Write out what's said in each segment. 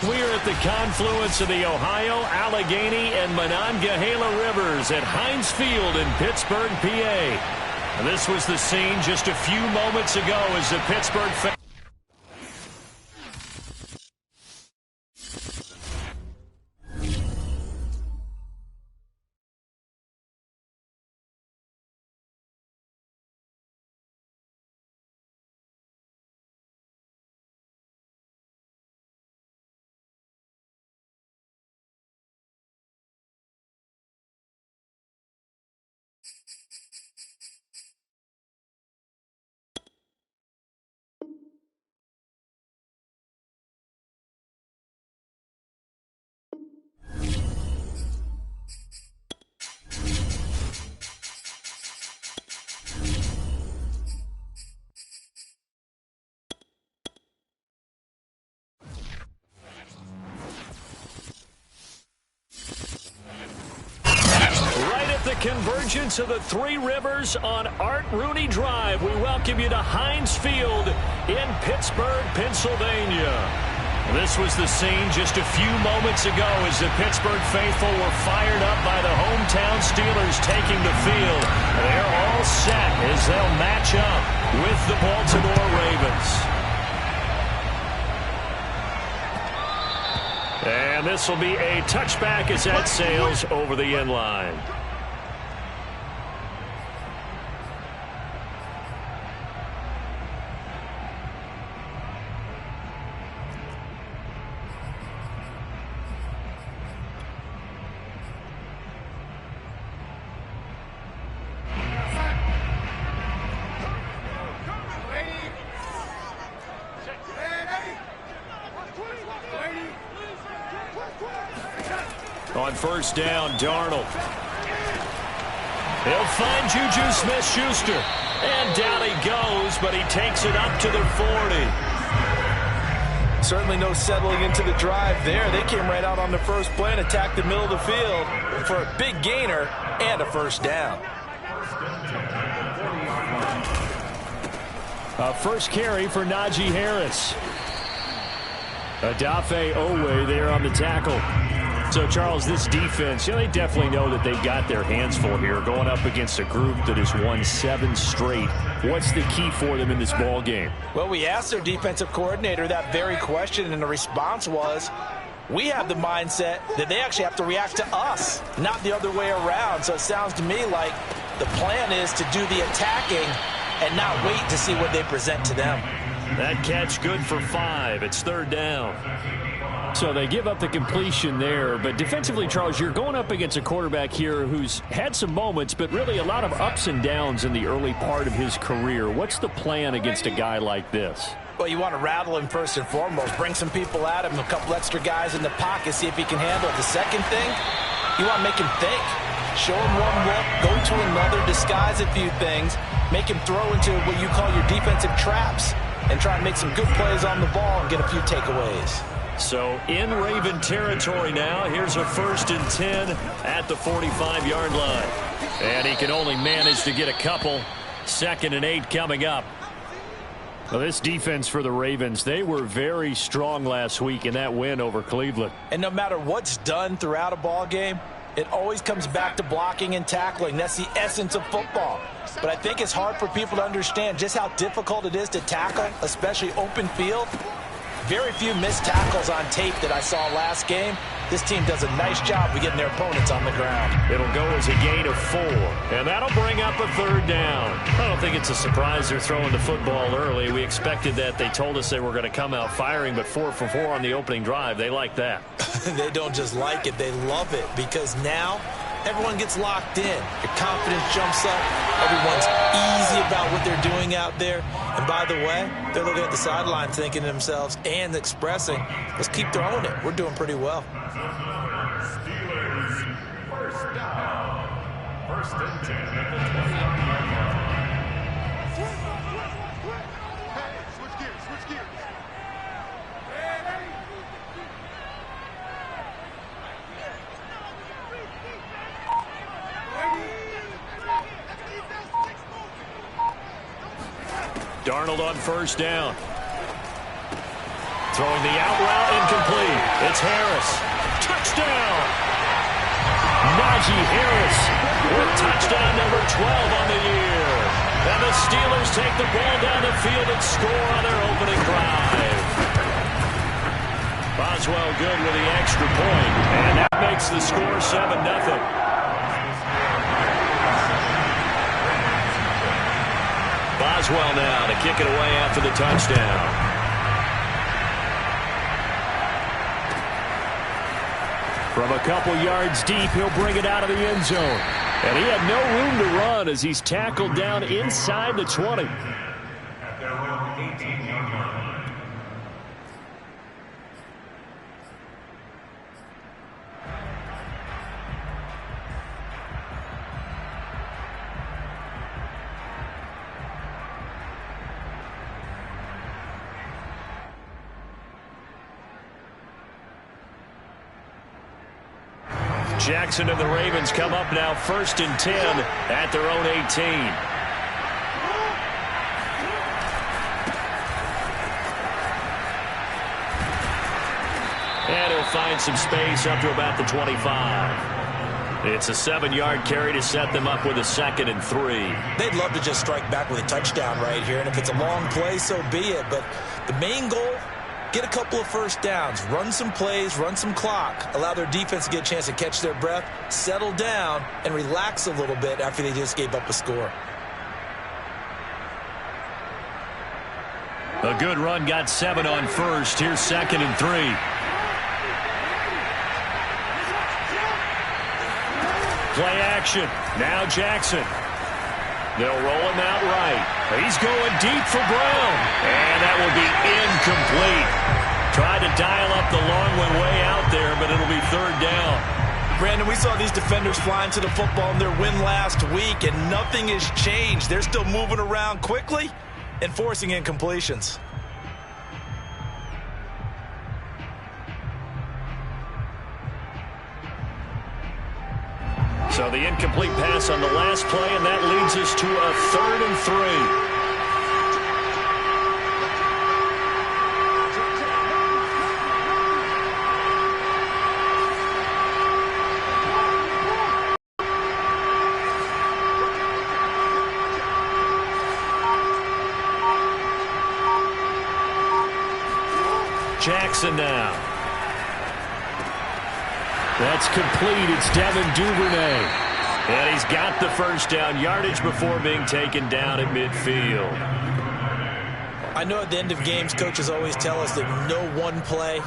We're at the confluence of the Ohio, Allegheny, and Monongahela Rivers at Heinz Field in Pittsburgh, PA. And this was the scene just a few moments ago as the Pittsburgh fans. Convergence of the Three Rivers on Art Rooney Drive. We welcome you to Heinz Field in Pittsburgh, Pennsylvania. This was the scene just a few moments ago as the Pittsburgh faithful were fired up by the hometown Steelers taking the field. They're all set as they'll match up with the Baltimore Ravens. And this will be a touchback as that sails over the end line. On first down, Darnold. He'll find Juju Smith-Schuster. And down he goes, but he takes it up to the 40. Certainly no settling into the drive there. They came right out on the first play and attacked the middle of the field for a big gainer and a first down. First carry for Najee Harris. Adafe Owe there on the tackle. So, Charles, this defense, they definitely know that they've got their hands full here going up against a group that has won 7 straight. What's the key for them in this ball game? Well, we asked their defensive coordinator that very question, and the response was, we have the mindset that they actually have to react to us, not the other way around. So it sounds to me like the plan is to do the attacking and not wait to see what they present to them. That catch good for 5. It's 3rd down. So they give up the completion there. But defensively, Charles, you're going up against a quarterback here who's had some moments, but really a lot of ups and downs in the early part of his career. What's the plan against a guy like this? Well, you want to rattle him first and foremost. Bring some people at him, a couple extra guys in the pocket, see if he can handle it. The second thing, you want to make him think. Show him one look, go to another, disguise a few things, make him throw into what you call your defensive traps, and try and make some good plays on the ball and get a few takeaways. So in Raven territory now, here's a 1st and 10 at the 45-yard line. And he can only manage to get a couple. 2nd and 8 coming up. Well, this defense for the Ravens, they were very strong last week in that win over Cleveland. And no matter what's done throughout a ball game, it always comes back to blocking and tackling. That's the essence of football. But I think it's hard for people to understand just how difficult it is to tackle, especially open field. Very few missed tackles on tape that I saw last game. This team does a nice job of getting their opponents on the ground. It'll go as a gain of 4, and that'll bring up a 3rd down. I don't think it's a surprise they're throwing the football early. We expected that. They told us they were going to come out firing, but 4 for 4 on the opening drive. They like that. They don't just like it, they love it, because now everyone gets locked in. Your confidence jumps up. Everyone's easy about what they're doing out there. And by the way, they're looking at the sideline thinking to themselves and expressing, let's keep throwing it. We're doing pretty well. Steelers, 1st down. 1st and 10 at the 20-yard line. Switch gears. Darnold on 1st down. Throwing the out route, incomplete. It's Harris. Touchdown! Najee Harris with touchdown number 12 on the year. And the Steelers take the ball down the field and score on their opening drive. Boswell good with the extra point, and that makes the score 7-0. Boswell now to kick it away after the touchdown. From a couple yards deep, he'll bring it out of the end zone. And he had no room to run as he's tackled down inside the 20. At their own 18-yard line. Jackson and the Ravens come up now 1st and 10 at their own 18. And he'll find some space up to about the 25. It's a 7-yard carry to set them up with a 2nd and 3. They'd love to just strike back with a touchdown right here, and if it's a long play, so be it. But the main goal, get a couple of 1st downs, run some plays, run some clock, allow their defense to get a chance to catch their breath, settle down, and relax a little bit after they just gave up a score. A good run, got 7 on 1st. Here's 2nd and 3. Play action. Now Jackson. They'll roll him out right. He's going deep for Brown. And that will be incomplete. Tried to dial up the long one way out there, but it'll be 3rd down. Brandon, we saw these defenders flying to the football in their win last week, and nothing has changed. They're still moving around quickly and forcing incompletions. So So the incomplete pass on the last play, and that leads us to a 3rd and 3. Jackson now. That's complete. It's Devin Duvernay. And he's got the first down yardage before being taken down at midfield. I know at the end of games, coaches always tell us that no one play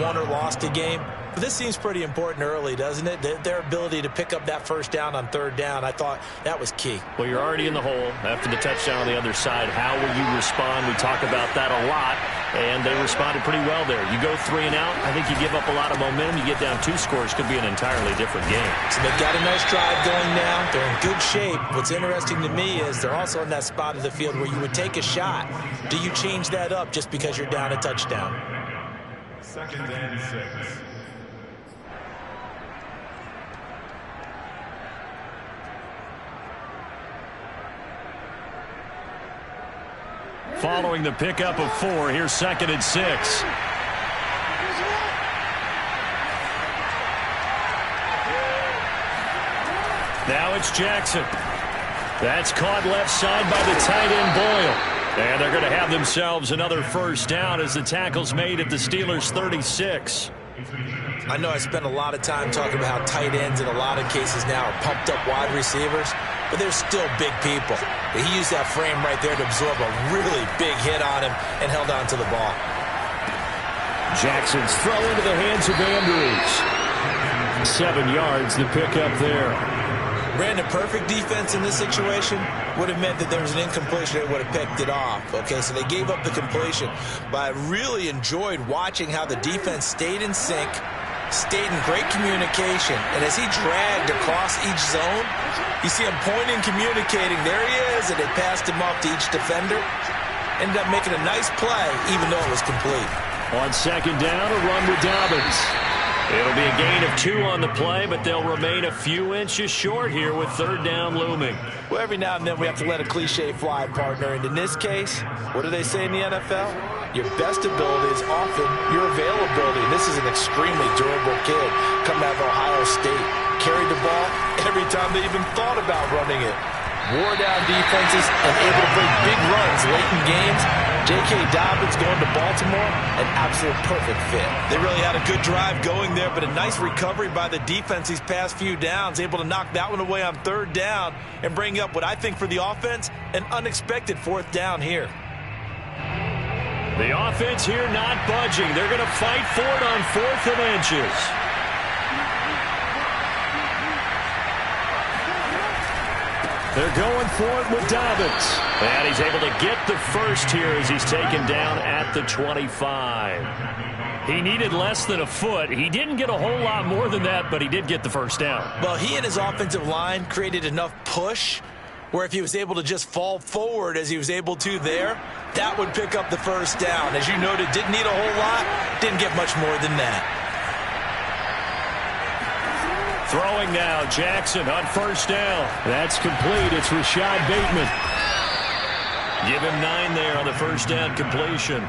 won or lost a game. But this seems pretty important early, doesn't it? Their ability to pick up that first down on 3rd down, I thought that was key. Well, you're already in the hole after the touchdown on the other side. How will you respond? We talk about that a lot, and they responded pretty well there. You go 3 and out, I think you give up a lot of momentum. You get down 2 scores, could be an entirely different game. So they've got a nice drive going now. They're in good shape. What's interesting to me is they're also in that spot of the field where you would take a shot. Do you change that up just because you're down a touchdown? 2nd and 6. Following the pickup of 4, here's 2nd and 6. Now it's Jackson. That's caught left side by the tight end Boyle. And they're going to have themselves another first down as the tackle's made at the Steelers' 36. I know I spent a lot of time talking about how tight ends in a lot of cases now are pumped up wide receivers, but they're still big people. He used that frame right there to absorb a really big hit on him and held on to the ball. Jackson's throw into the hands of Andrews. 7 yards, the pickup there. Brandon, perfect defense in this situation would have meant that there was an incompletion. They would have picked it off. Okay, so they gave up the completion. But I really enjoyed watching how the defense stayed in sync, stayed in great communication, and as he dragged across each zone, you see him pointing, communicating. There he is, and they passed him off to each defender. Ended up making a nice play, even though it was complete. On 2nd down, a run with Dobbins. It'll be a gain of 2 on the play, but they'll remain a few inches short here with 3rd down looming. Well, every now and then we have to let a cliche fly, partner. And in this case, what do they say in the NFL? Your best ability is often your availability. And this is an extremely durable kid coming out of Ohio State. Carried the ball every time they even thought about running it. Wore down defenses and able to break big runs late in games. J.K. Dobbins going to Baltimore, an absolute perfect fit. They really had a good drive going there, but a nice recovery by the defense these past few downs, able to knock that one away on 3rd down and bring up what I think for the offense, an unexpected 4th down here. The offense here not budging. They're going to fight for it on 4th and inches. They're going for it with Dobbins. And he's able to get the first here as he's taken down at the 25. He needed less than a foot. He didn't get a whole lot more than that, but he did get the first down. Well, he and his offensive line created enough push where if he was able to just fall forward as he was able to there, that would pick up the first down. As you noted, didn't need a whole lot, didn't get much more than that. Throwing now, Jackson on 1st down. That's complete. It's Rashad Bateman. Give him 9 there on the 1st down completion.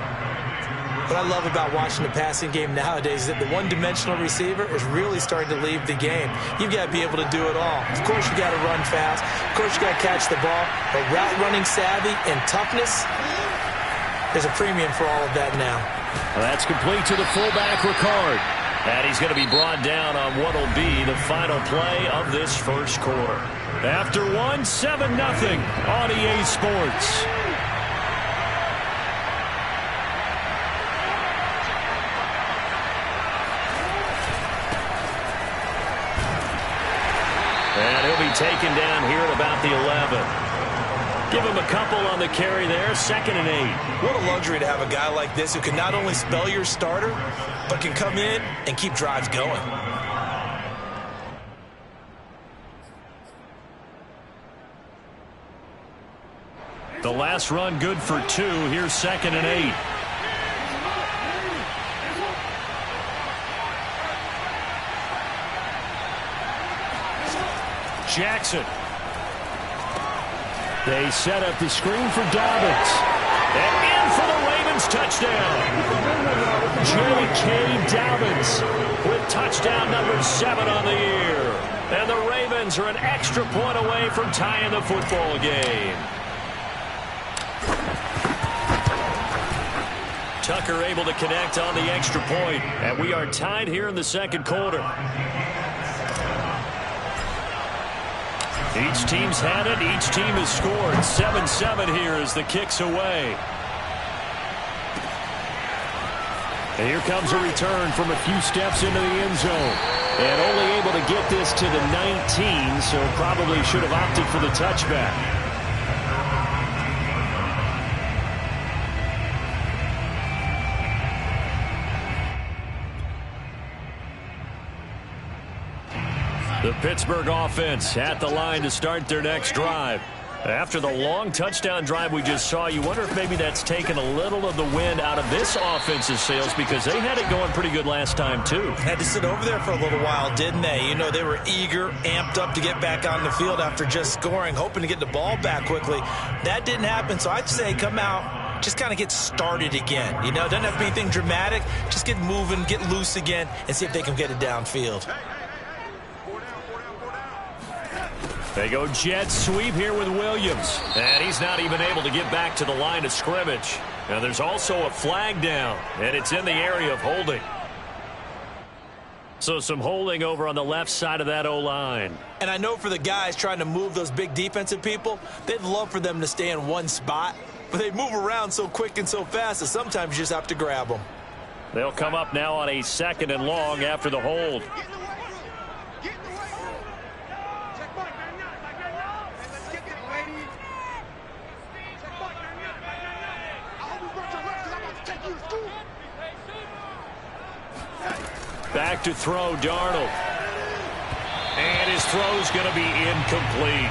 What I love about watching the passing game nowadays is that the one-dimensional receiver is really starting to leave the game. You've got to be able to do it all. Of course, you got to run fast. Of course, you got to catch the ball. But route running savvy and toughness, there's a premium for all of that now. Well, that's complete to the fullback, Ricard. And he's going to be brought down on what will be the final play of this first quarter. After 1, 7-0 on EA Sports. And he'll be taken down here at about the 11. Give him a couple on the carry there, 2nd and 8. What a luxury to have a guy like this who can not only spell your starter, but can come in and keep drives going. The last run good for 2. Here's 2nd and 8. Jackson. They set up the screen for Dobbins. And in for the Ravens touchdown. J.K. Dobbins with touchdown number 7 on the year. And the Ravens are an extra point away from tying the football game. Tucker able to connect on the extra point, and we are tied here in the second quarter. Each team's had it. Each team has scored. 7-7 here as the kick's away. And here comes a return from a few steps into the end zone. And only able to get this to the 19, so probably should have opted for the touchback. The Pittsburgh offense at the line to start their next drive. After the long touchdown drive we just saw, you wonder if maybe that's taken a little of the wind out of this offense's sails because they had it going pretty good last time, too. Had to sit over there for a little while, didn't they? You know, they were eager, amped up to get back on the field after just scoring, hoping to get the ball back quickly. That didn't happen, so I'd say come out, just kind of get started again. You know, doesn't have to be anything dramatic. Just get moving, get loose again, and see if they can get it downfield. They go jet sweep here with Williams. And he's not even able to get back to the line of scrimmage. Now there's also a flag down, and it's in the area of holding. So some holding over on the left side of that O-line. And I know for the guys trying to move those big defensive people, they'd love for them to stay in one spot. But they move around so quick and so fast that sometimes you just have to grab them. They'll come up now on a 2nd and long after the hold. Back to throw, Darnold. And his throw's going to be incomplete.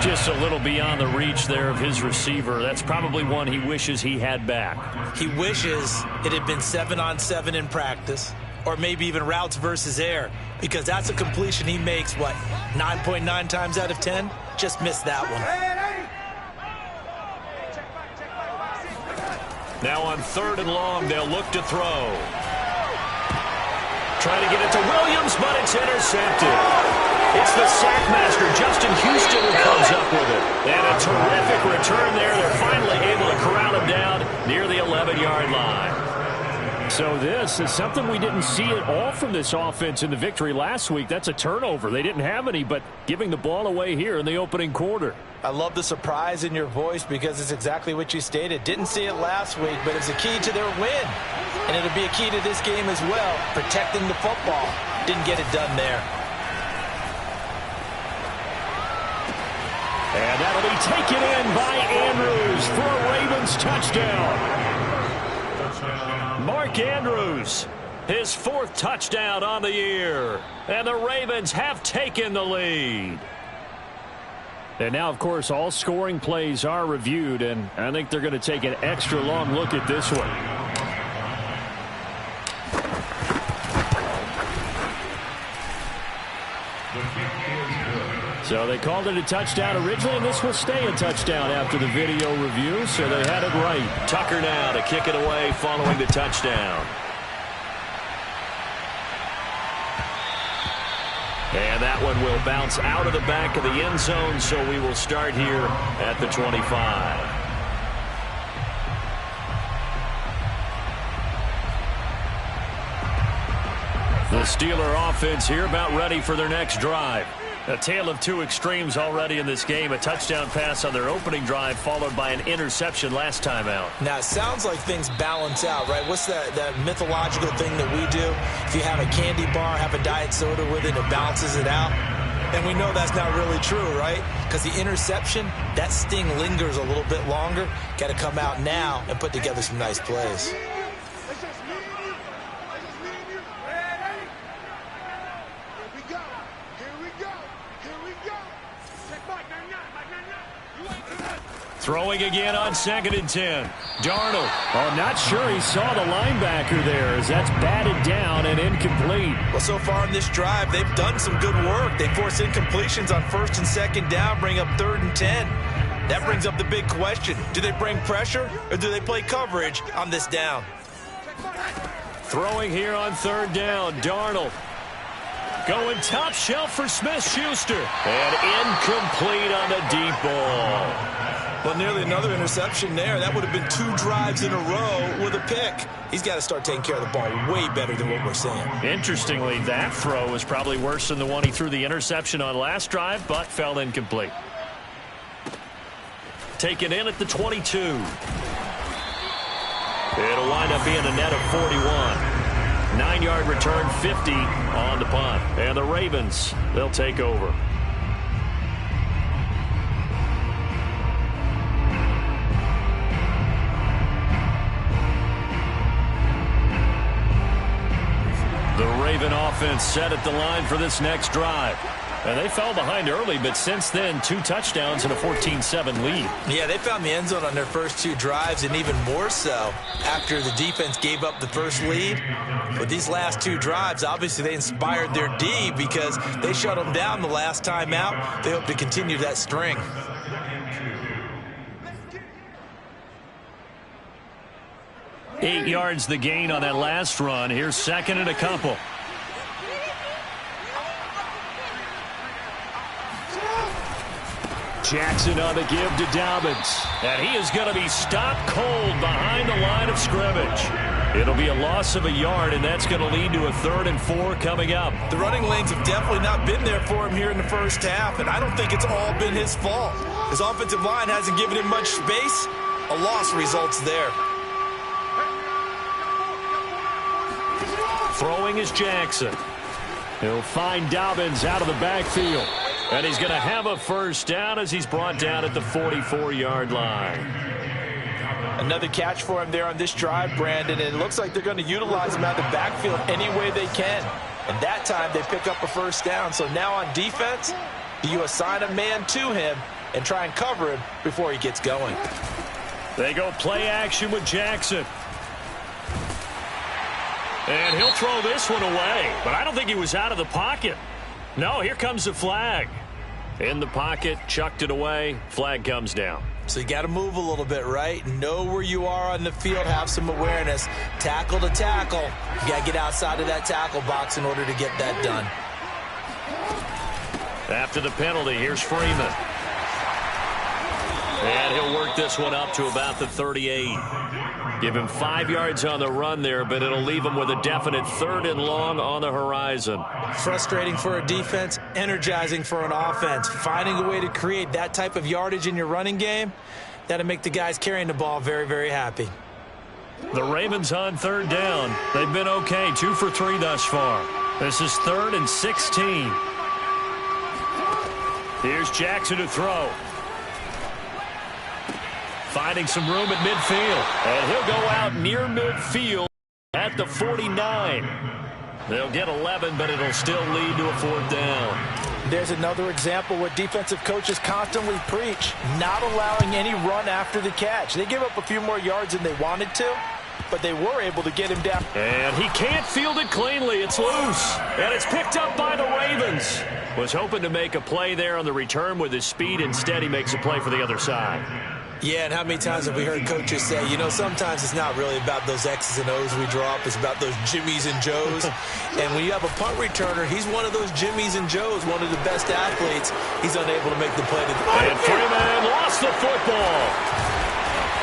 Just a little beyond the reach there of his receiver. That's probably one he wishes he had back. He wishes it had been 7-on-7 in practice, or maybe even routes versus air, because that's a completion he makes, what, 9.9 times out of 10? Just missed that one. Now on 3rd and long, they'll look to throw. Trying to get it to Williams, but it's intercepted. It's the sackmaster, Justin Houston, who comes up with it. And a terrific return there. They're finally able to corral him down near the 11-yard line. So this is something we didn't see at all from this offense in the victory last week. That's a turnover. They didn't have any, but giving the ball away here in the opening quarter. I love the surprise in your voice because it's exactly what you stated. Didn't see it last week, but it's a key to their win. And it'll be a key to this game as well, protecting the football. Didn't get it done there. And that'll be taken in by Andrews for a Ravens touchdown. Mark Andrews, his 4th touchdown on the year. And the Ravens have taken the lead. And now, of course, all scoring plays are reviewed, and I think they're going to take an extra long look at this one. So they called it a touchdown originally, and this will stay a touchdown after the video review, so they had it right. Tucker now to kick it away following the touchdown. And that one will bounce out of the back of the end zone, so we will start here at the 25. The Steeler offense here about ready for their next drive. A tale of two extremes already in this game. A touchdown pass on their opening drive followed by an interception last time out. Now, it sounds like things balance out, right? What's that mythological thing that we do? If you have a candy bar, have a diet soda with it, it balances it out. And we know that's not really true, right? Because the interception, that sting lingers a little bit longer. Got to come out now and put together some nice plays. Throwing again on 2nd and 10. Darnold. Oh, not sure he saw the linebacker there as that's batted down and incomplete. Well, so far in this drive, they've done some good work. They force incompletions on 1st and 2nd down, bring up 3rd and 10. That brings up the big question. Do they bring pressure or do they play coverage on this down? Throwing here on 3rd down. Darnold. Going top shelf for Smith-Schuster. And incomplete on the deep ball. Well, nearly another interception there. That would have been 2 drives in a row with a pick. He's got to start taking care of the ball way better than what we're seeing. Interestingly, that throw was probably worse than the one he threw the interception on last drive, but fell incomplete. Taken in at the 22. It'll wind up being a net of 41. 9-yard return, 50 on the punt. And the Ravens, they'll take over. The Raven offense set at the line for this next drive. And they fell behind early, but since then, 2 touchdowns and a 14-7 lead. Yeah, they found the end zone on their first 2 drives, and even more so after the defense gave up the first lead. But these last 2 drives, obviously they inspired their D because they shut them down the last time out. They hope to continue that string. Eight yards the gain on that last run. Here's 2nd and a couple. Jackson on the give to Dobbins. And he is going to be stopped cold behind the line of scrimmage. It'll be a loss of a yard, and that's going to lead to a 3rd and 4 coming up. The running lanes have definitely not been there for him here in the first half, and I don't think it's all been his fault. His offensive line hasn't given him much space. A loss results there. Throwing is Jackson. He'll find Dobbins out of the backfield. And he's going to have a first down as he's brought down at the 44-yard line. Another catch for him there on this drive, Brandon. And it looks like they're going to utilize him out of the backfield any way they can. And that time they pick up a first down. So now on defense, do you assign a man to him and try and cover him before he gets going? They go play action with Jackson. And he'll throw this one away. But I don't think he was out of the pocket. No, here comes the flag. In the pocket, chucked it away. Flag comes down. So you got to move a little bit, right? Know where you are on the field. Have some awareness. Tackle to tackle. You got to get outside of that tackle box in order to get that done. After the penalty, here's Freeman. And he'll work this one up to about the 38. Give him 5 yards on the run there, but it'll leave him with a definite 3rd and long on the horizon. Frustrating for a defense, energizing for an offense. Finding a way to create that type of yardage in your running game, that'll make the guys carrying the ball very, very happy. The Ravens on 3rd down. They've been okay, 2 for 3 thus far. This is 3rd and 16. Here's Jackson to throw. Finding some room at midfield. And he'll go out near midfield at the 49. They'll get 11, but it'll still lead to a 4th down. There's another example what defensive coaches constantly preach, not allowing any run after the catch. They give up a few more yards than they wanted to, but they were able to get him down. And he can't field it cleanly. It's loose. And it's picked up by the Ravens. Was hoping to make a play there on the return with his speed. Instead, he makes a play for the other side. Yeah, and how many times have we heard coaches say, you know, sometimes it's not really about those X's and O's we draw up. It's about those Jimmies and Joes. And when you have a punt returner, he's one of those Jimmies and Joes, one of the best athletes. He's unable to make the play. And Freeman lost the football.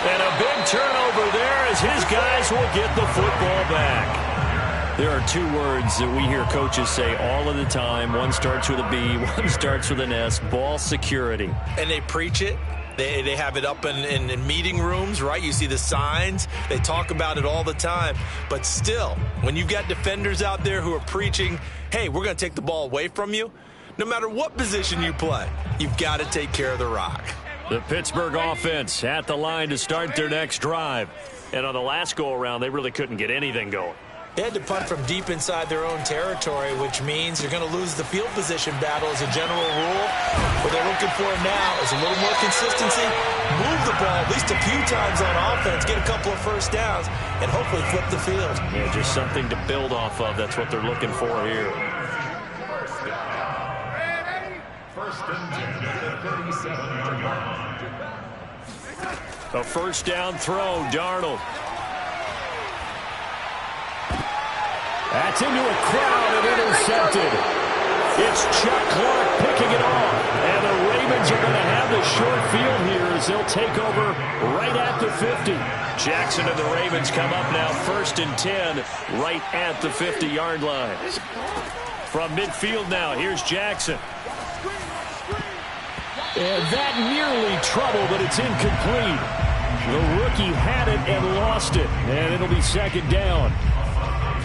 And a big turnover there as his guys will get the football back. There are 2 words that we hear coaches say all of the time. One starts with a B, one starts with an S, ball security. And they preach it. They have it up in meeting rooms, right? You see the signs. They talk about it all the time. But still, when you've got defenders out there who are preaching, hey, we're going to take the ball away from you, no matter what position you play, you've got to take care of the rock. The Pittsburgh offense at the line to start their next drive. And on the last go-around, they really couldn't get anything going. They had to punt from deep inside their own territory, which means you're going to lose the field position battle as a general rule. What they're looking for now is a little more consistency, move the ball at least a few times on offense, get a couple of first downs, and hopefully flip the field. Yeah, just something to build off of. That's what they're looking for here. First and 10 at the 37-yard line. A first down throw, Darnold. That's into a crowd and intercepted. It's Chuck Clark picking it off. And the Ravens are going to have the short field here as they'll take over right at the 50. Jackson and the Ravens come up now first and 10 right at the 50-yard line. From midfield now, here's Jackson. And that nearly trouble, but it's incomplete. The rookie had it and lost it. And it'll be second down.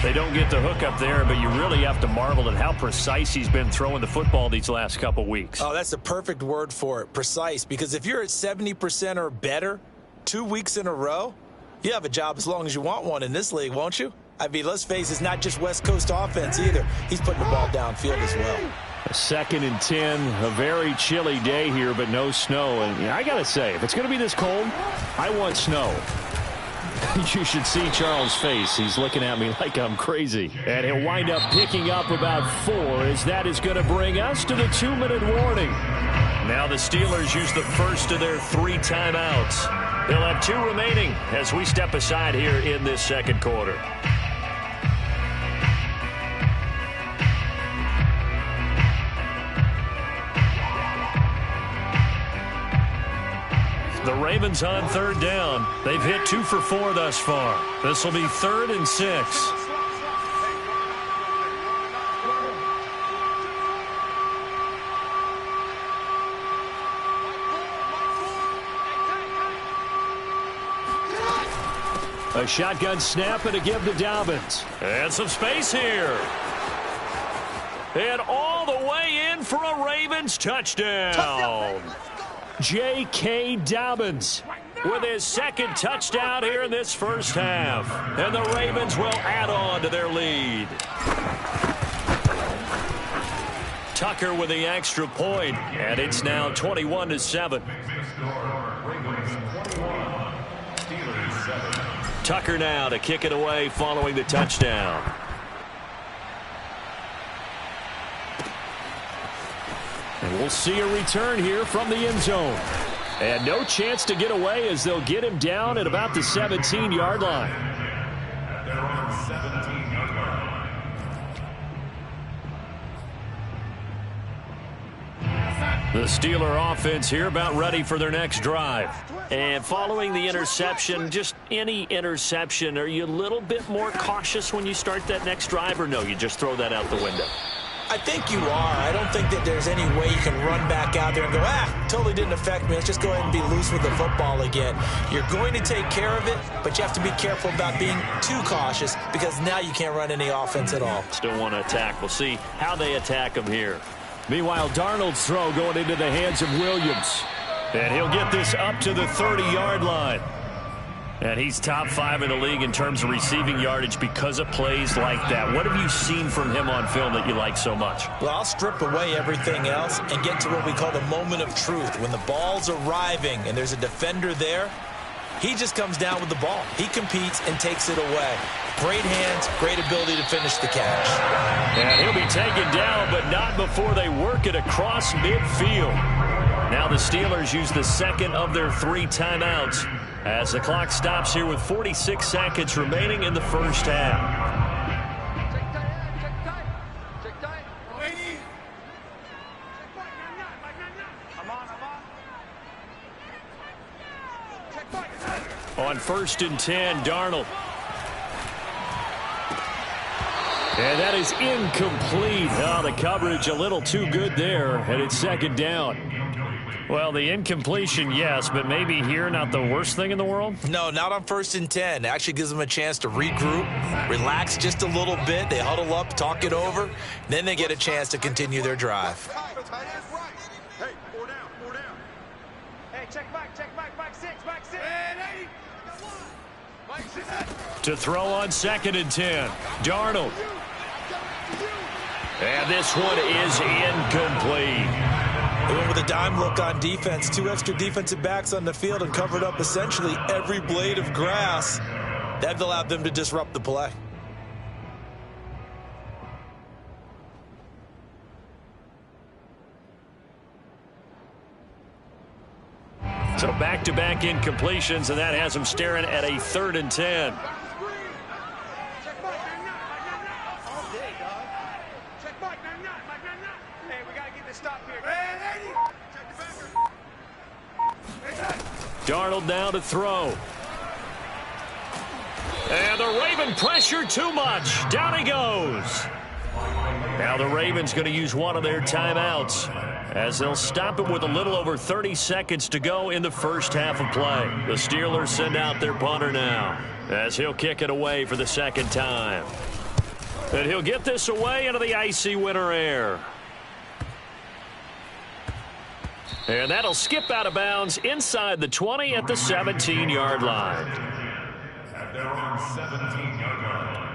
They don't get the hook up there, but you really have to marvel at how precise he's been throwing the football these last couple weeks. Oh, that's the perfect word for it, precise. Because if you're at 70% or better 2 weeks in a row, you have a job as long as you want one in this league, won't you? I mean, let's face it, it's not just West Coast offense either. He's putting the ball downfield as well. A second and 10, a very chilly day here, but no snow. And I got to say, if it's going to be this cold, I want snow. You should see Charles' face. He's looking at me like I'm crazy. And he'll wind up picking up about 4 as that is going to bring us to the 2-minute warning. Now the Steelers use the first of their 3 timeouts. They'll have 2 remaining as we step aside here in this second quarter. The Ravens on third down. They've hit 2 for 4 thus far. This will be 3rd and 6. A shotgun snap and a give to Dobbins. And some space here. And all the way in for a Ravens touchdown. J.K. Dobbins with his second touchdown here in this first half. And the Ravens will add on to their lead. Tucker with the extra point, and it's now 21-7. Tucker now to kick it away following the touchdown. And we'll see a return here from the end zone. And no chance to get away as they'll get him down at about the 17-yard line. At their own 17-yard line. The Steeler offense here about ready for their next drive. And following the interception, just any interception, are you a little bit more cautious when you start that next drive, or no, you just throw that out the window? I think you are. I don't think that there's any way you can run back out there and go, totally didn't affect me. Let's just go ahead and be loose with the football again. You're going to take care of it, but you have to be careful about being too cautious because now you can't run any offense at all. Still want to attack. We'll see how they attack him here. Meanwhile, Darnold's throw going into the hands of Williams. And he'll get this up to the 30-yard line. And he's top 5 in the league in terms of receiving yardage because of plays like that. What have you seen from him on film that you like so much? Well, I'll strip away everything else and get to what we call the moment of truth. When the ball's arriving and there's a defender there, he just comes down with the ball. He competes and takes it away. Great hands, great ability to finish the catch. And he'll be taken down, but not before they work it across midfield. Now the Steelers use the second of their 3 timeouts as the clock stops here with 46 seconds remaining in the first half. On 1st and 10, Darnold. And that is incomplete. Oh, the coverage a little too good there, and it's second down. Well, the incompletion, yes, but maybe here not the worst thing in the world? No, not on 1st and 10. It actually gives them a chance to regroup, relax just a little bit. They huddle up, talk it over. Then they get a chance to continue their drive. Hey, 4 down. Hey, check back 6, back 6. To throw on 2nd and 10. Darnold. And this one is incomplete. They went with a dime look on defense. 2 extra defensive backs on the field and covered up essentially every blade of grass. That allowed them to disrupt the play. So back-to-back incompletions, and that has them staring at a 3rd and 10. Darnold now to throw. And the Raven pressure too much. Down he goes. Now the Ravens going to use one of their timeouts, as they'll stop it with a little over 30 seconds to go in the first half of play. The Steelers send out their punter now, as he'll kick it away for the 2nd time. And he'll get this away into the icy winter air. And that'll skip out of bounds inside the 20 at the 17-yard line. At their own 17-yard line.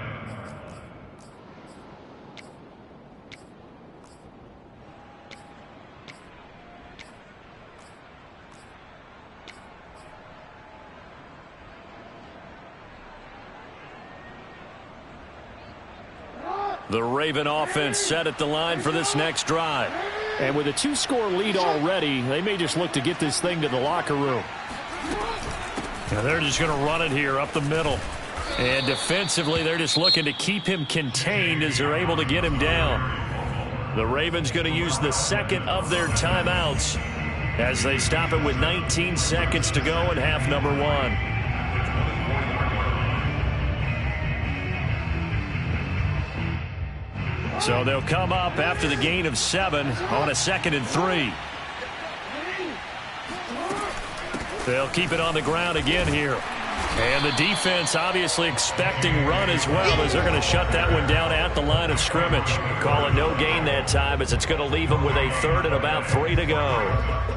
The Raven offense set at the line for this next drive. And with a 2-score lead already, they may just look to get this thing to the locker room. And they're just going to run it here up the middle. And defensively, they're just looking to keep him contained as they're able to get him down. The Ravens going to use the 2nd of their timeouts as they stop it with 19 seconds to go in half number 1. So they'll come up after the gain of 7 on a 2nd and 3. They'll keep it on the ground again here. And the defense obviously expecting run as well, as they're going to shut that one down at the line of scrimmage. Call it no gain that time, as it's going to leave them with a 3rd and about 3 to go.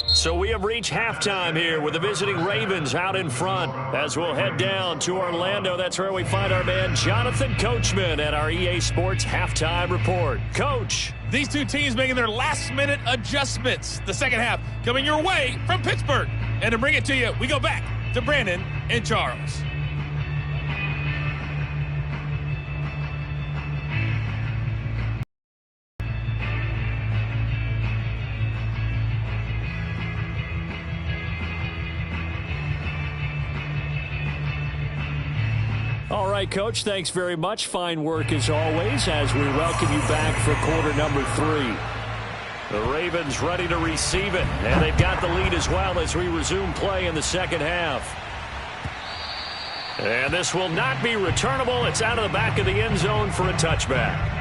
So we have reached halftime here with the visiting Ravens out in front. As we'll head down to Orlando, that's where we find our man Jonathan Coachman at our EA Sports Halftime Report. Coach. These two teams making their last-minute adjustments. The second half coming your way from Pittsburgh. And to bring it to you, we go back to Brandon and Charles. All right, Coach, thanks very much. Fine work as always as we welcome you back for quarter number 3. The Ravens ready to receive it, and they've got the lead as well as we resume play in the second half. And this will not be returnable. It's out of the back of the end zone for a touchback.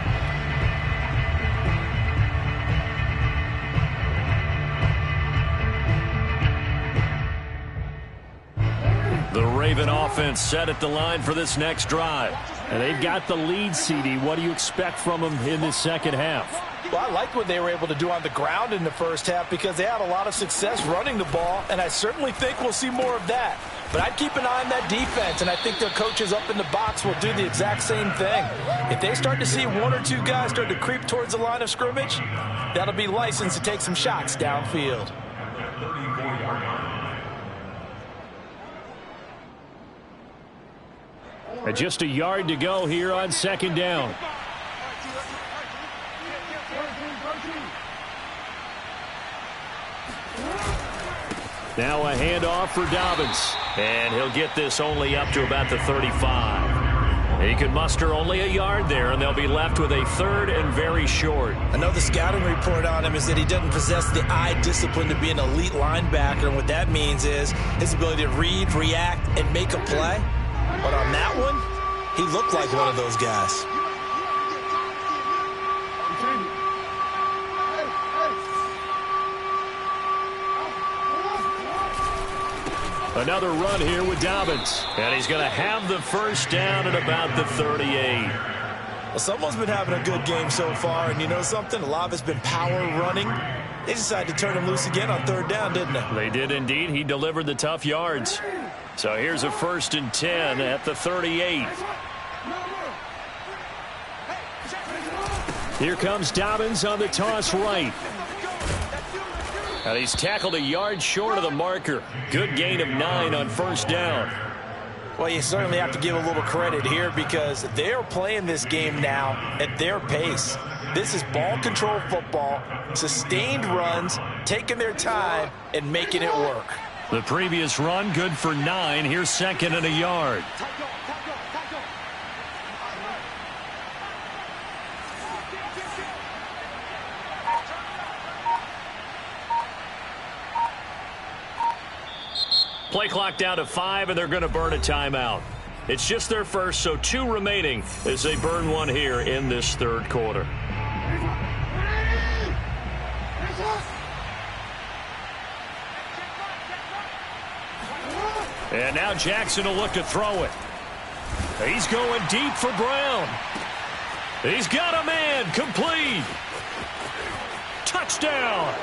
The Raven offense set at the line for this next drive. And they've got the lead, CD. What do you expect from them in this second half? Well, I like what they were able to do on the ground in the first half because they had a lot of success running the ball, and I certainly think we'll see more of that. But I'd keep an eye on that defense, and I think their coaches up in the box will do the exact same thing. If they start to see 1 or 2 guys start to creep towards the line of scrimmage, that'll be licensed to take some shots downfield. And just a yard to go here on second down. Now a handoff for Dobbins. And he'll get this only up to about the 35. He can muster only a yard there, and they'll be left with a 3rd and very short. I know the scouting report on him is that he doesn't possess the eye discipline to be an elite linebacker, and what that means is his ability to read, react, and make a play. But on that one, he looked like one of those guys. Another run here with Dobbins. And he's going to have the first down at about the 38. Well, someone's been having a good game so far, and you know something? A lot of it's been power running. They decided to turn him loose again on 3rd down, didn't they? They did indeed. He delivered the tough yards. So here's a 1st and 10 at the 38. Here comes Dobbins on the toss right. And he's tackled a yard short of the marker. Good gain of 9 on 1st down. Well, you certainly have to give a little credit here because they're playing this game now at their pace. This is ball control football, sustained runs, taking their time and making it work. The previous run good for 9. Here's 2nd and a yard. Play clock down to 5, and they're going to burn a timeout. It's just their first, so 2 remaining as they burn one here in this 3rd quarter. And now Jackson will look to throw it. He's going deep for Brown. He's got a man, complete. Touchdown.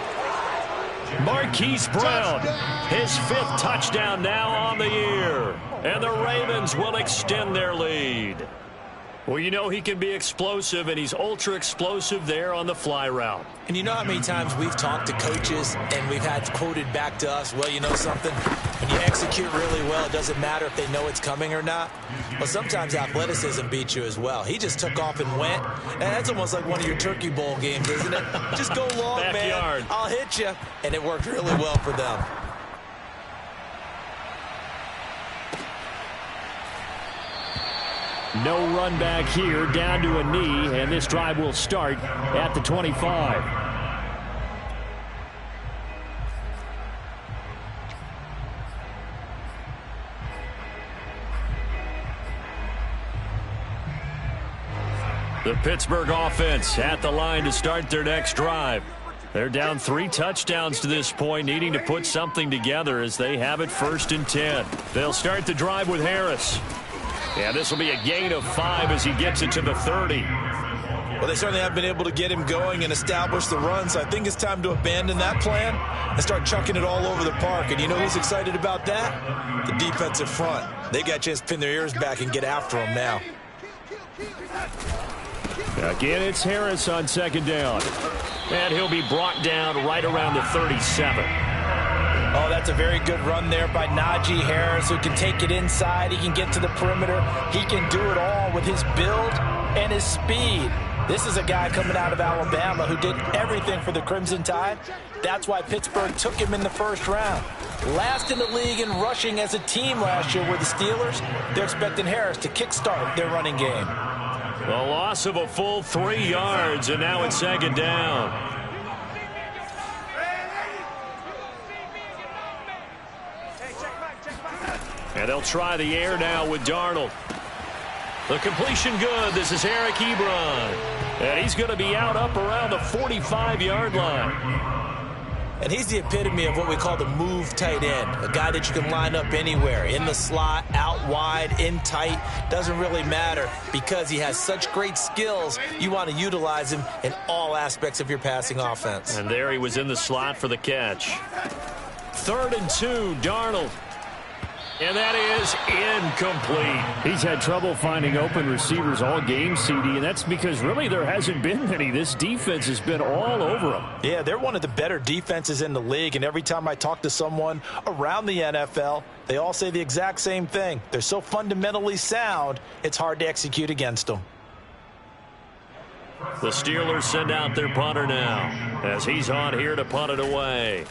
Marquise Brown, his 5th touchdown now on the year. And the Ravens will extend their lead. Well, you know he can be explosive, and he's ultra explosive there on the fly route. And you know how many times we've talked to coaches and we've had quoted back to us, well, you know something? When you execute really well, it doesn't matter if they know it's coming or not. Well, sometimes athleticism beats you as well. He just took off and went. And that's almost like one of your Turkey Bowl games, isn't it? Just go long, Backyard. man. I'll hit you. And it worked really well for them. No run back here, down to a knee, and this drive will start at the 25. The Pittsburgh offense at the line to start their next drive. They're down 3 touchdowns to this point, needing to put something together as they have it 1st and 10. They'll start the drive with Harris. Yeah, this will be a gain of 5 as he gets it to the 30. Well, they certainly have been able to get him going and establish the run, so I think it's time to abandon that plan and start chucking it all over the park. And you know who's excited about that? The defensive front. They got a chance to pin their ears back and get after him now. Again, it's Harris on 2nd down. And he'll be brought down right around the 37. Oh, that's a very good run there by Najee Harris, who can take it inside. He can get to the perimeter. He can do it all with his build and his speed. This is a guy coming out of Alabama who did everything for the Crimson Tide. That's why Pittsburgh took him in the 1st round. Last in the league in rushing as a team last year were the Steelers. They're expecting Harris to kickstart their running game. The loss of a full 3 yards, and now it's 2nd down. And they'll try the air now with Darnold. The completion good. This is Eric Ebron. And he's going to be out up around the 45-yard line. And he's the epitome of what we call the move tight end. A guy that you can line up anywhere. In the slot, out wide, in tight. Doesn't really matter because he has such great skills. You want to utilize him in all aspects of your passing offense. And there he was in the slot for the catch. 3rd and 2, Darnold. And that is incomplete. He's had trouble finding open receivers all game, CD, and that's because really there hasn't been many. This defense has been all over them. Yeah, they're one of the better defenses in the league, and every time I talk to someone around the NFL, they all say the exact same thing. They're so fundamentally sound, it's hard to execute against them. The Steelers send out their punter now as he's on here to punt it away.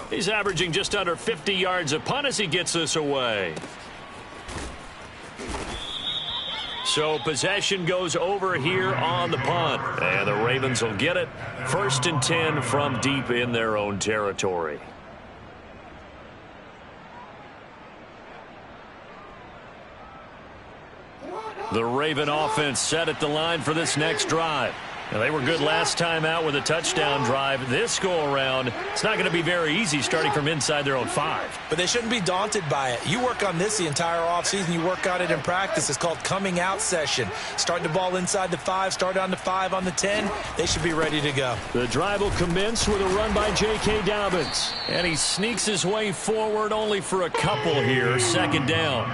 He's averaging just under 50 yards a punt as he gets this away. So possession goes over here on the punt. And the Ravens will get it. 1st and 10 from deep in their own territory. The Raven offense set at the line for this next drive. Now, they were good last time out with a touchdown drive. This go-around, it's not going to be very easy starting from inside their own 5. But they shouldn't be daunted by it. You work on this the entire offseason. You work on it in practice. It's called coming out session. Starting the ball inside the 5, start on the 5, on the 10. They should be ready to go. The drive will commence with a run by J.K. Dobbins. And he sneaks his way forward only for a couple here. Second down.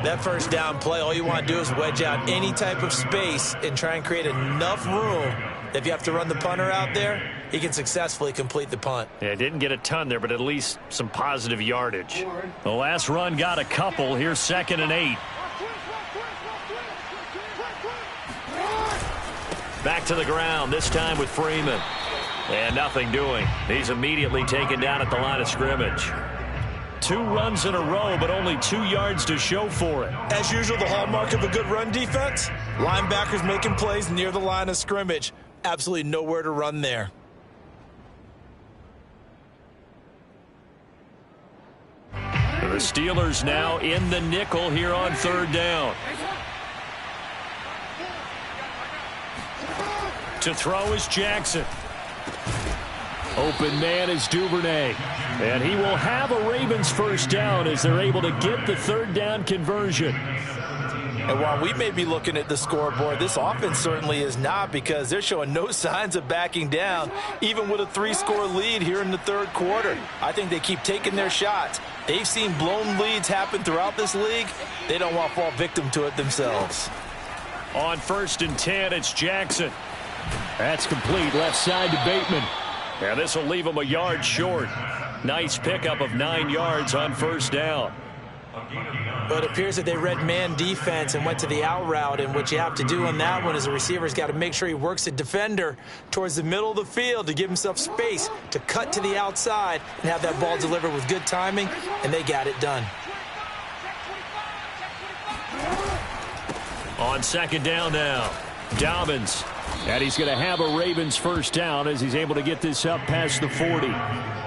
That first down play, all you want to do is wedge out any type of space and try and create enough room that if you have to run the punter out there, he can successfully complete the punt. Yeah, didn't get a ton there, but at least some positive yardage. The last run got a couple. Here's 2nd and 8. Back to the ground, this time with Freeman. And nothing doing. He's immediately taken down at the line of scrimmage. 2 runs in a row, but only 2 yards to show for it. As usual, the hallmark of a good run defense, linebackers making plays near the line of scrimmage. Absolutely nowhere to run there. The Steelers now in the nickel here on 3rd down. To throw is Jackson. Open man is Duvernay. And he will have a Ravens first down as they're able to get the 3rd down conversion. And while we may be looking at the scoreboard, this offense certainly is not, because they're showing no signs of backing down, even with a 3-score lead here in the 3rd quarter. I think they keep taking their shots. They've seen blown leads happen throughout this league. They don't want to fall victim to it themselves. On 1st and 10, it's Jackson. That's complete. Left side to Bateman. And this will leave him a yard short. Nice pickup of 9 yards on 1st down. But it appears that they read man defense and went to the out route, and what you have to do on that one is the receiver's got to make sure he works the defender towards the middle of the field to give himself space to cut to the outside and have that ball delivered with good timing, and they got it done. On 2nd down now, Dobbins. And he's going to have a Ravens first down as he's able to get this up past the 40.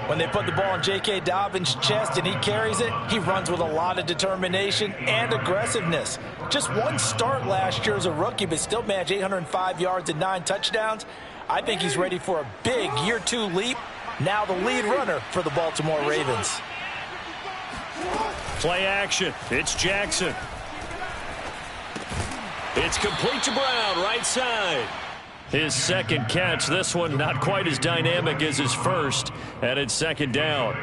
When they put the ball in J.K. Dobbins' chest and he carries it, he runs with a lot of determination and aggressiveness. Just one start last year as a rookie, but still managed 805 yards and 9 touchdowns. I think he's ready for a big year 2 leap. Now the lead runner for the Baltimore Ravens. Play action. It's Jackson. It's complete to Brown, right side. His 2nd catch. This one not quite as dynamic as his first. And it's 2nd down.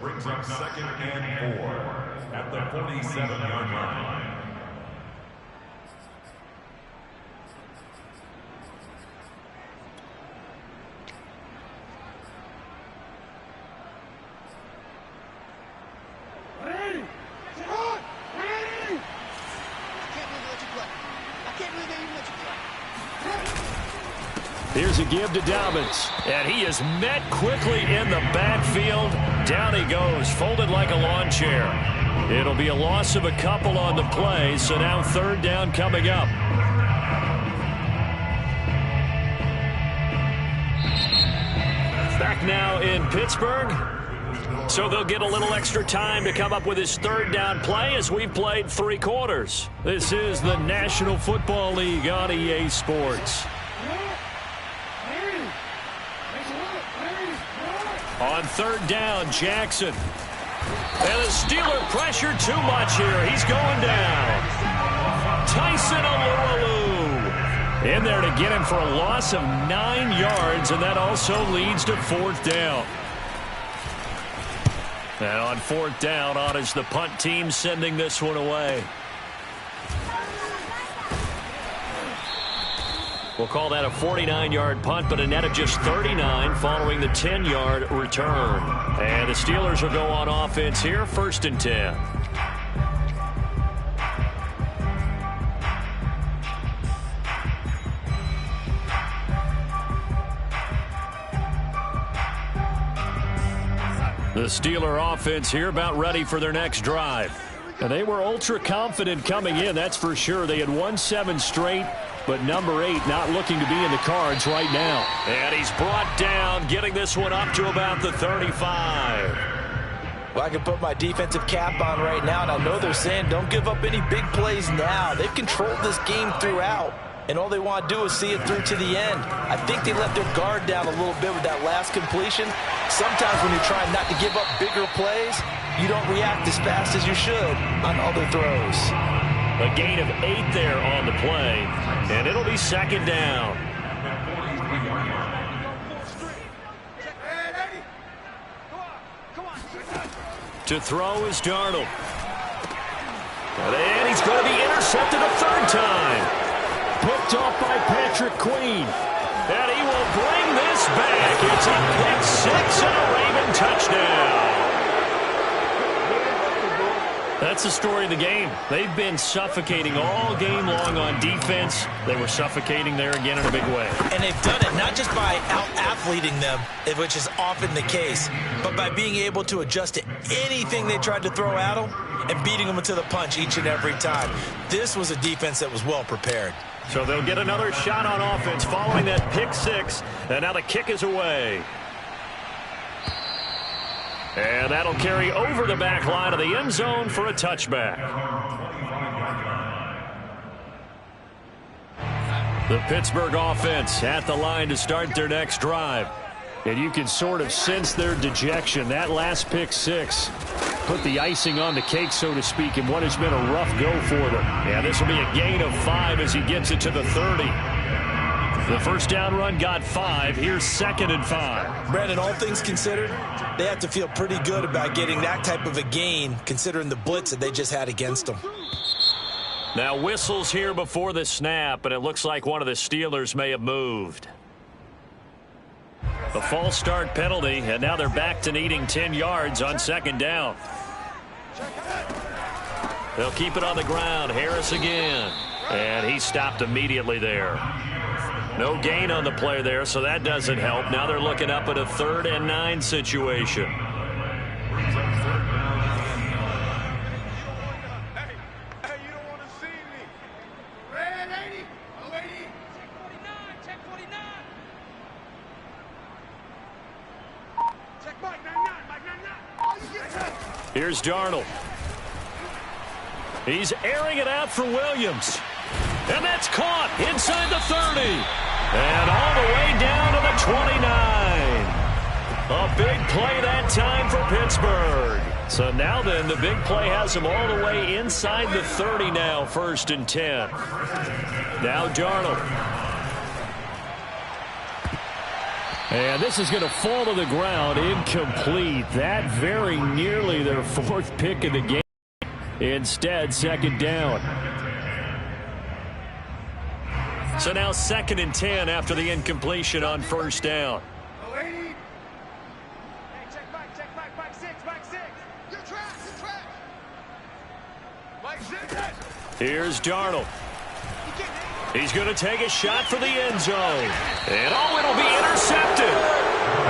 Brings up 2nd and 4 at the 47-yard line. Here's a give to Dobbins. And he is met quickly in the backfield. Down he goes, folded like a lawn chair. It'll be a loss of a couple on the play, so now 3rd down coming up. Back now in Pittsburgh. So they'll get a little extra time to come up with his 3rd down play as we've played 3 quarters. This is the National Football League on EA Sports. On 3rd down, Jackson. And the Steeler pressure too much here. He's going down. Tyson Alualu in there to get him for a loss of 9 yards, and that also leads to 4th down. And on 4th down, on is the punt team sending this one away. We'll call that a 49-yard punt, but a net of just 39 following the 10-yard return. And the Steelers will go on offense here, 1st and 10. The Steeler offense here about ready for their next drive. And they were ultra confident coming in, that's for sure. They had won 7 straight, but number 8 not looking to be in the cards right now. And he's brought down, getting this one up to about the 35. Well, I can put my defensive cap on right now, and I know they're saying don't give up any big plays now. They've controlled this game throughout. and all they want to do is see it through to the end. I think they let their guard down a little bit with that last completion. Sometimes when you're trying not to give up bigger plays, you don't react as fast as you should on other throws. A gain of 8 there on the play, and it'll be second down. To throw is Darnold. And he's going to be intercepted a third time. Picked off by Patrick Queen. And he will bring this back. It's a pick 6 and a Raven touchdown. That's the story of the game. They've been suffocating all game long on defense. They were suffocating there again in a big way. And they've done it not just by out-athleting them, which is often the case, but by being able to adjust to anything they tried to throw at them and beating them to the punch each and every time. This was a defense that was well prepared. So they'll get another shot on offense following that pick 6. And now the kick is away. And that'll carry over the back line of the end zone for a touchback. The Pittsburgh offense at the line to start their next drive. And you can sort of sense their dejection. That last pick 6 put the icing on the cake, so to speak, in what has been a rough go for them. Yeah, this will be a gain of 5 as he gets it to the 30. The first down run got 5. Here's 2nd and 5. Brandon, all things considered, they have to feel pretty good about getting that type of a gain, considering the blitz that they just had against them. Now whistles here before the snap, and it looks like one of the Steelers may have moved. A false start penalty, and now they're back to needing 10 yards on 2nd down. They'll keep it on the ground. Harris again. And he stopped immediately there. No gain on the play there, so that doesn't help. Now they're looking up at a 3rd and 9 situation. Hey, you don't want to see me. Red 80. Oh, 80. Check 49. Check 49. Check Mike 99. Mike 99. Oh, you get it. Here's Darnold. He's airing it out for Williams. And that's caught inside the 30. And all the way down to the 29. A big play that time for Pittsburgh. So now then, the big play has him all the way inside the 30 now, 1st and 10. Now Darnold. And this is going to fall to the ground, incomplete. That very nearly their 4th pick of the game. Instead, 2nd down. So now 2nd and 10 after the incompletion on 1st down. Oh, 80. Hey, check Mike 6, Mike 6. You're trash. Mike 6. Here's Darnold. He's going to take a shot for the end zone. And it'll be intercepted.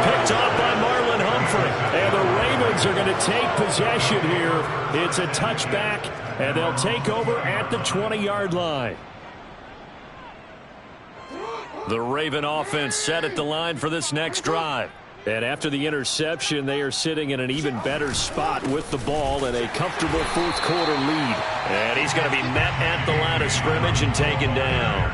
Picked off by Marlon Humphrey. And the Ravens are going to take possession here. It's a touchback, and they'll take over at the 20-yard line. The Raven offense set at the line for this next drive. And after the interception, they are sitting in an even better spot with the ball and a comfortable 4th quarter lead. And he's going to be met at the line of scrimmage and taken down.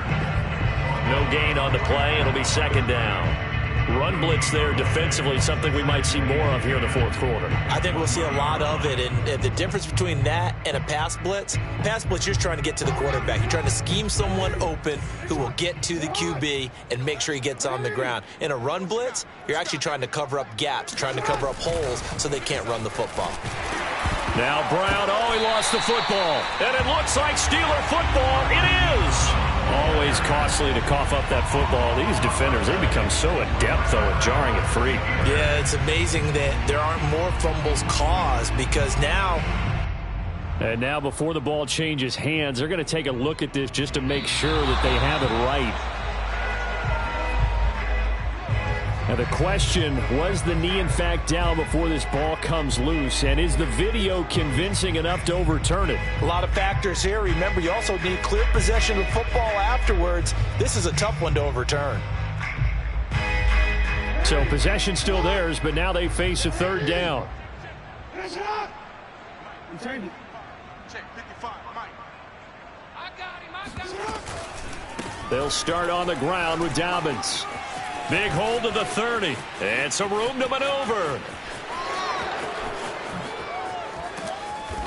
No gain on the play. It'll be 2nd down. Run blitz there defensively, something we might see more of here in the 4th quarter. I think we'll see a lot of it, and the difference between that and a pass blitz, you're just trying to get to the quarterback. You're trying to scheme someone open who will get to the QB and make sure he gets on the ground. In a run blitz, you're actually trying to cover up gaps, trying to cover up holes so they can't run the football. Now Brown, he lost the football. And it looks like Steeler football. It is. Always costly to cough up that football. These defenders, they become so adept, though, at jarring it free. Yeah, it's amazing that there aren't more fumbles caused because now... And now before the ball changes hands, they're going to take a look at this just to make sure that they have it right. Now the question, was the knee in fact down before this ball comes loose? And is the video convincing enough to overturn it? A lot of factors here. Remember, you also need clear possession of football afterwards. This is a tough one to overturn. So possession still theirs, but now they face a 3rd down. Check 55, Mike. They'll start on the ground with Dobbins. Big hold to the 30. And some room to maneuver.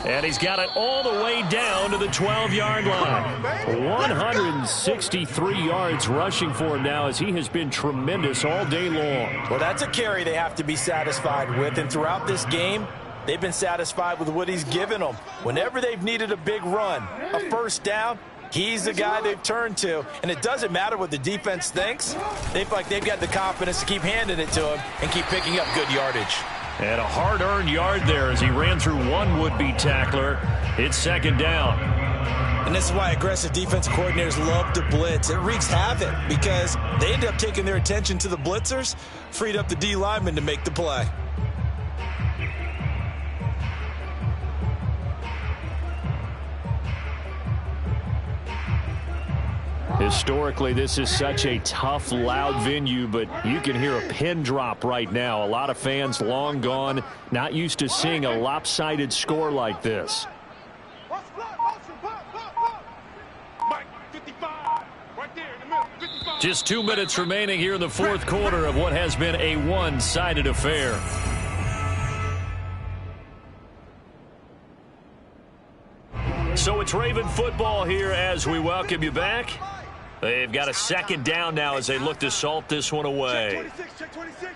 And he's got it all the way down to the 12-yard line. 163 yards rushing for him now as he has been tremendous all day long. Well, that's a carry they have to be satisfied with. And throughout this game, they've been satisfied with what he's given them. Whenever they've needed a big run, a first down, he's the guy they've turned to. And it doesn't matter what the defense thinks. They feel like they've got the confidence to keep handing it to him and keep picking up good yardage. And a hard-earned yard there as he ran through one would-be tackler. It's second down. And this is why aggressive defensive coordinators love to blitz. It wreaks havoc because they end up taking their attention to the blitzers, freed up the D lineman to make the play. Historically, this is such a tough, loud venue, but you can hear a pin drop right now. A lot of fans long gone, not used to seeing a lopsided score like this. Just 2 minutes remaining here in the fourth quarter of what has been a one-sided affair. So it's Raven football here as we welcome you back. They've got a second down now as they look to salt this one away. Check 26.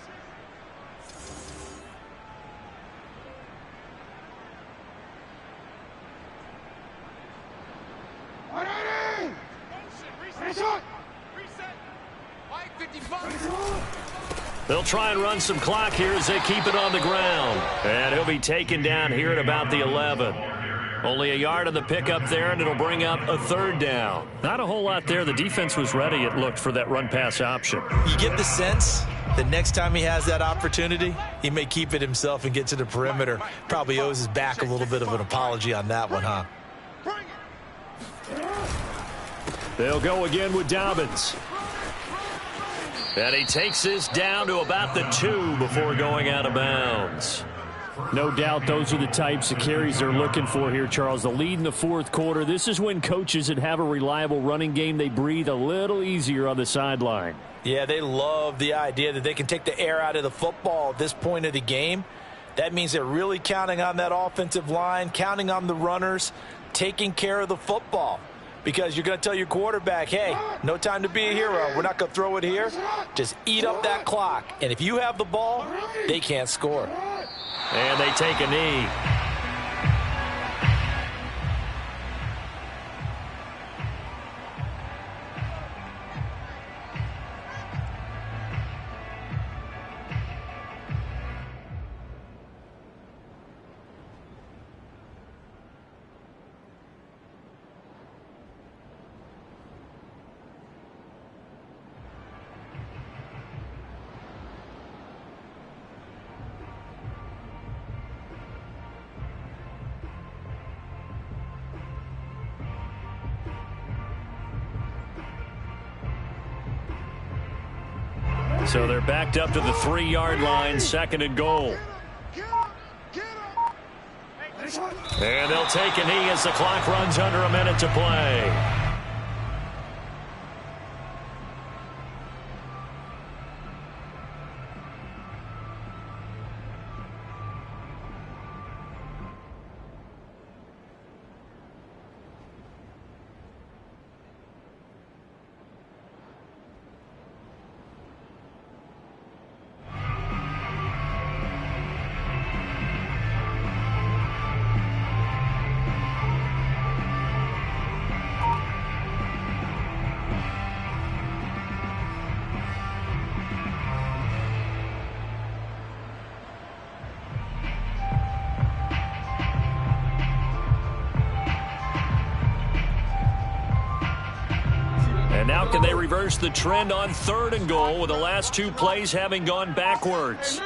They'll try and run some clock here as they keep it on the ground. And he'll be taken down here at about the 11. Only a yard on the pickup there, and it'll bring up a third down. Not a whole lot there. The defense was ready, it looked, for that run-pass option. You get the sense that next time he has that opportunity, he may keep it himself and get to the perimeter. Probably owes his back a little bit of an apology on that one, huh? They'll go again with Dobbins. And he takes this down to about the 2 before going out of bounds. No doubt those are the types of carries they're looking for here, Charles. The lead in the fourth quarter. This is when coaches that have a reliable running game, they breathe a little easier on the sideline. Yeah, they love the idea that they can take the air out of the football at this point of the game. That means they're really counting on that offensive line, counting on the runners, taking care of the football. Because you're going to tell your quarterback, hey, no time to be a hero. We're not going to throw it here. Just eat up that clock. And if you have the ball, they can't score. And they take a knee. So they're backed up to the 3-yard line, second and goal. And they'll take a knee as the clock runs under a minute to play. And now can they reverse the trend on third and goal with the last 2 plays having gone backwards?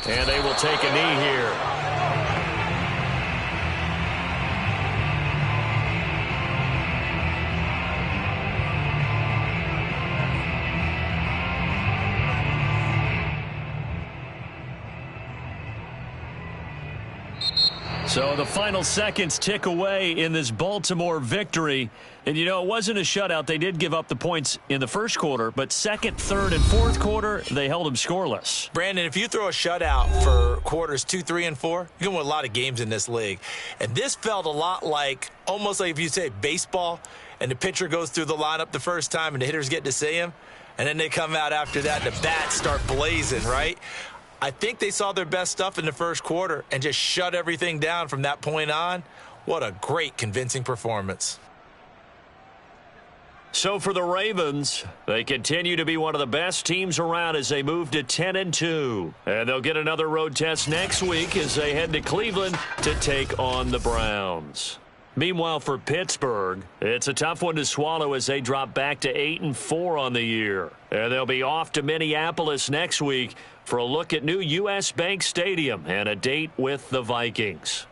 And they will take a knee here. So the final seconds tick away in this Baltimore victory. And, you know, it wasn't a shutout. They did give up the points in the first quarter, but second, third, and fourth quarter, they held them scoreless. Brandon, if you throw a shutout for quarters 2, 3, and 4, you can win a lot of games in this league. And this felt a lot like, almost like if you say baseball, and the pitcher goes through the lineup the first time and the hitters get to see him, and then they come out after that and the bats start blazing, right? I think they saw their best stuff in the first quarter and just shut everything down from that point on. What a great, convincing performance. So for the Ravens, they continue to be one of the best teams around as they move to 10-2. And they'll get another road test next week as they head to Cleveland to take on the Browns. Meanwhile, for Pittsburgh, it's a tough one to swallow as they drop back to 8-4 on the year. And they'll be off to Minneapolis next week for a look at new U.S. Bank Stadium and a date with the Vikings.